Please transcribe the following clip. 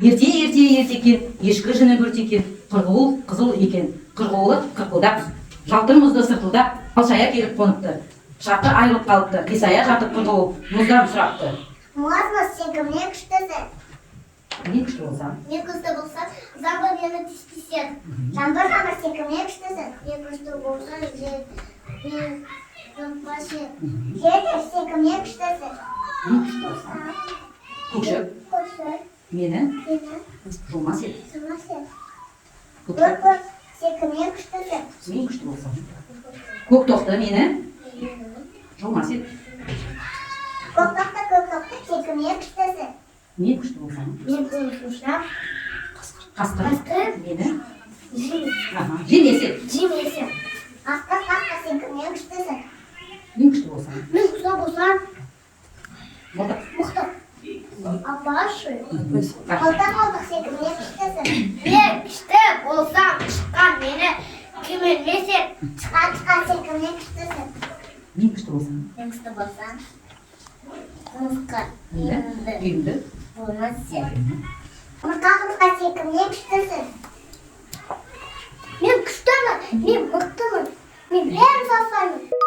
Ерте екен, ешкі жүні бүрт екен, қырғуыл қызыл екен, қырғуылы қырқылдап, жалтыр мұзды сыртылдап, алшая келіп қоныпты. Шаты айырылып қалыпты, қисая жатып қырғуыл, мұздан сұрапты. Муаз сен кімнен күштісің? Не күшті болсам? Мен күшті болсам, жаңбыр мені тістеседі. Жаңбыр сен кімнен күштісің? Мен күшті болсам, мен жұртбашы. Жер сен кімнен күштісің? Не күшті болсам? Көкшік. Көкшік. Мені? Жумас еді. Жумас еді. Көкшік. Сен кімнен күштісің? Мен күшті болсам? Көк тоқты мені? Жумас еді. Көк тоқты, сен кімнен күштісің? Мен күшті болсам? Мен күштісің. Қасқыр. Мені? Жем. Жем есет. Жем есет. Қасқыр, сен кімнен күштісің? Мен күшті болсам? Мен күшті болсам, Мықтық. Апашы. Қалдық сен кімнен күштісің? Мен күшті болсам, шыққан мені кім өлмесер. Шыққан сен кімнен күштісің? Мен күшті болсам? Мен күшті болсам, мысқы. Үйімді. Болмас сен. Мысқа сен кімнен күштісің? Мен күштімін, мен мықтымын, мен бәрін жасаймын.